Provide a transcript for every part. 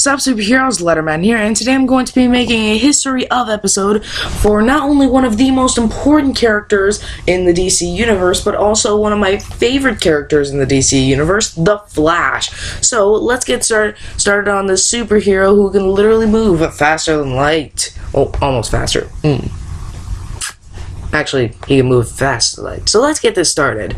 Sup Superheroes, Letterman here, and today I'm going to be making a history of episode for not only one of the most important characters in the DC Universe, but also one of my favorite characters in the DC Universe, The Flash. So let's get started on this superhero who can literally move faster than light. Oh, almost faster. Actually, he can move fast as light. So let's get this started.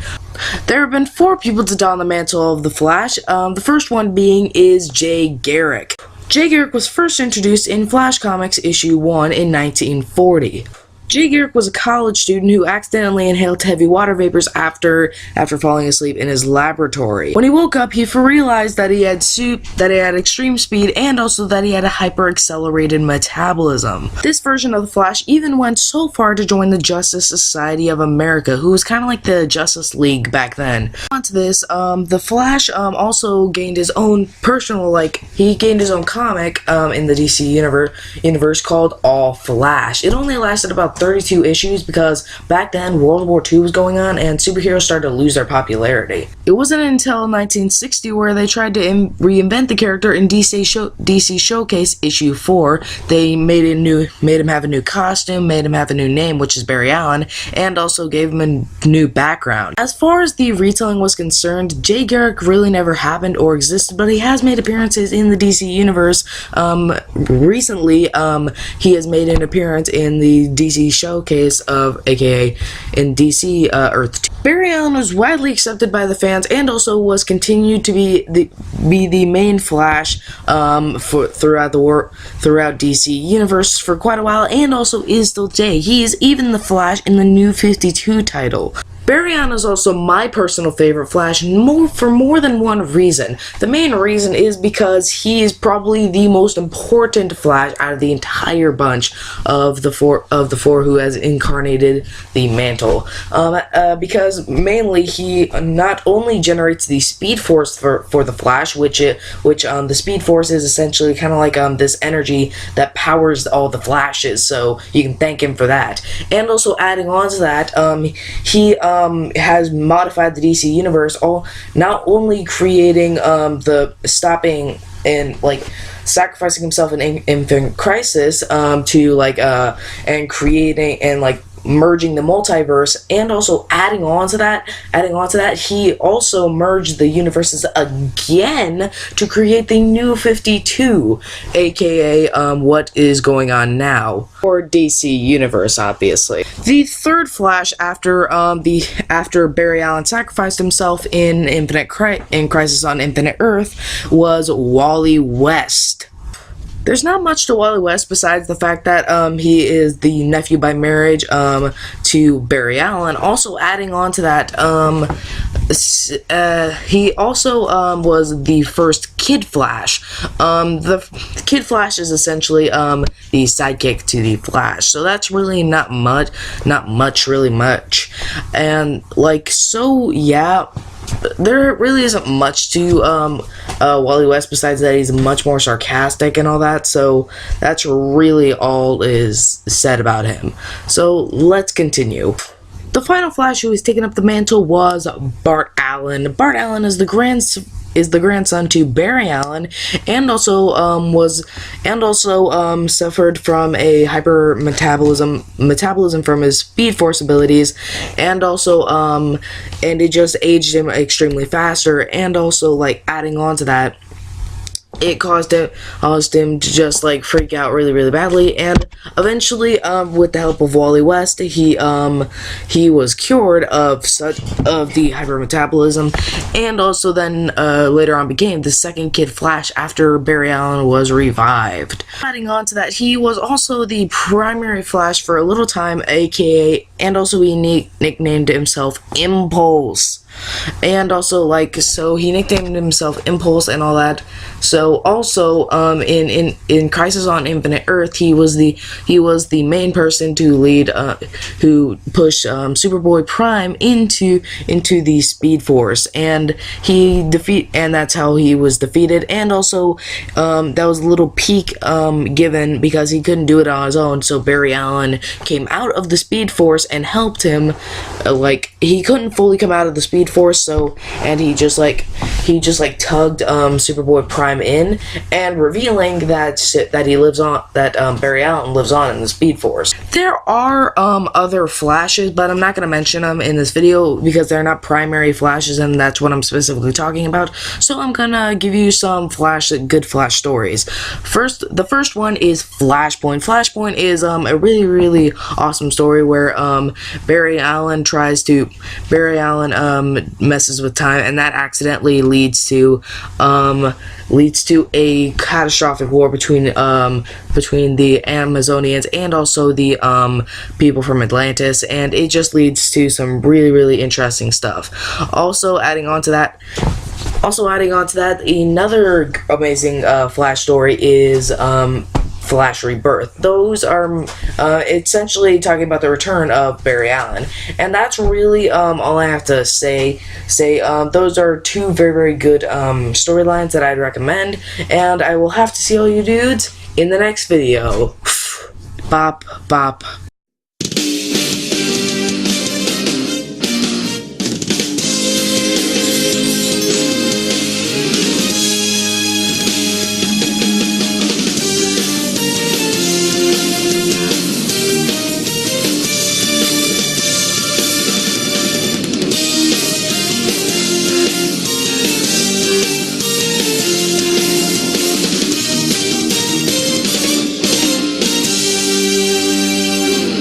There have been 4 people to don the mantle of the Flash. The first one being is Jay Garrick. Jay Garrick was first introduced in Flash Comics issue 1 in 1940. Jay Garrick was a college student who accidentally inhaled heavy water vapors after falling asleep in his laboratory. When he woke up, he realized that he had extreme speed and also that he had a hyper-accelerated metabolism. This version of the Flash even went so far to join the Justice Society of America, who was kind of like the Justice League back then. Onto this, the Flash also gained his own personal, he gained his own comic in the DC universe called All Flash. It only lasted about 32 issues because back then World War II was going on and superheroes started to lose their popularity. It wasn't until 1960 where they tried to reinvent the character in DC Showcase issue 4. They made him have a new costume, made him have a new name, which is Barry Allen, and also gave him a new background. As far as the retelling was concerned, Jay Garrick really never happened or existed, but he has made appearances in the DC universe. Recently, he has made an appearance in the DC Showcase aka in DC Earth 2. Barry Allen was widely accepted by the fans and also was continued to be the main Flash throughout DC Universe for quite a while, and also is still today. He is even the Flash in the New 52 title. Barry Allen is also my personal favorite Flash for more than one reason. The main reason is because he is probably the most important Flash out of the entire bunch of the four who has incarnated the mantle. Because mainly he not only generates the Speed Force for the Flash, which the Speed Force is essentially kind of like this energy that powers all the Flashes. So you can thank him for that. And also adding on to that, he has modified the DC universe, not only creating stopping and sacrificing himself in Infinite Crisis and creating and merging the multiverse, and also adding on to that, he also merged the universes again to create the New 52, aka what is going on now, or DC Universe, obviously. The third Flash after Barry Allen sacrificed himself in Crisis on Infinite Earth was Wally West. There's not much to Wally West besides the fact that he is the nephew by marriage to Barry Allen. Also adding on to that, he also was the first Kid Flash. The Kid Flash is essentially the sidekick to the Flash, so that's really not much. And so yeah, there really isn't much to Wally West besides that he's much more sarcastic and all that, so that's really all is said about him. So let's continue. The final Flash who has taken up the mantle was Bart Allen. Bart Allen is the grandson to Barry Allen, and also suffered from a hyper metabolism from his Speed Force abilities, and also and it just aged him extremely faster, and also adding on to that, it caused him to just freak out really badly, and eventually with the help of Wally West, he was cured of the hypermetabolism, and also then later on became the second Kid Flash after Barry Allen was revived. Adding on to that, he was also the primary Flash for a little time, aka, and also he nicknamed himself Impulse. And also so he nicknamed himself Impulse and all that. So also in Crisis on Infinite Earth, he was the main person to lead who pushed Superboy Prime into the Speed Force, and that's how he was defeated. And also that was a little peek given because he couldn't do it on his own, so Barry Allen came out of the Speed Force and helped him he couldn't fully come out of the Speed Force, so and he just like tugged Superboy Prime in, and revealing that he lives on, that Barry Allen lives on in the Speed Force. There are other Flashes, but I'm not gonna mention them in this video because they're not primary Flashes, and that's what I'm specifically talking about. So I'm gonna give you some good Flash stories. The first one is Flashpoint. Flashpoint is a really awesome story where Barry Allen messes with time, and that accidentally leads to a catastrophic war between the Amazonians and also the people from Atlantis, and it just leads to some really interesting stuff. Also adding on to that, another amazing Flash story is Flash Rebirth. Those are essentially talking about the return of Barry Allen, and that's really all I have to say. Those are two very good storylines that I'd recommend, and I will have to see all you dudes in the next video. Bop.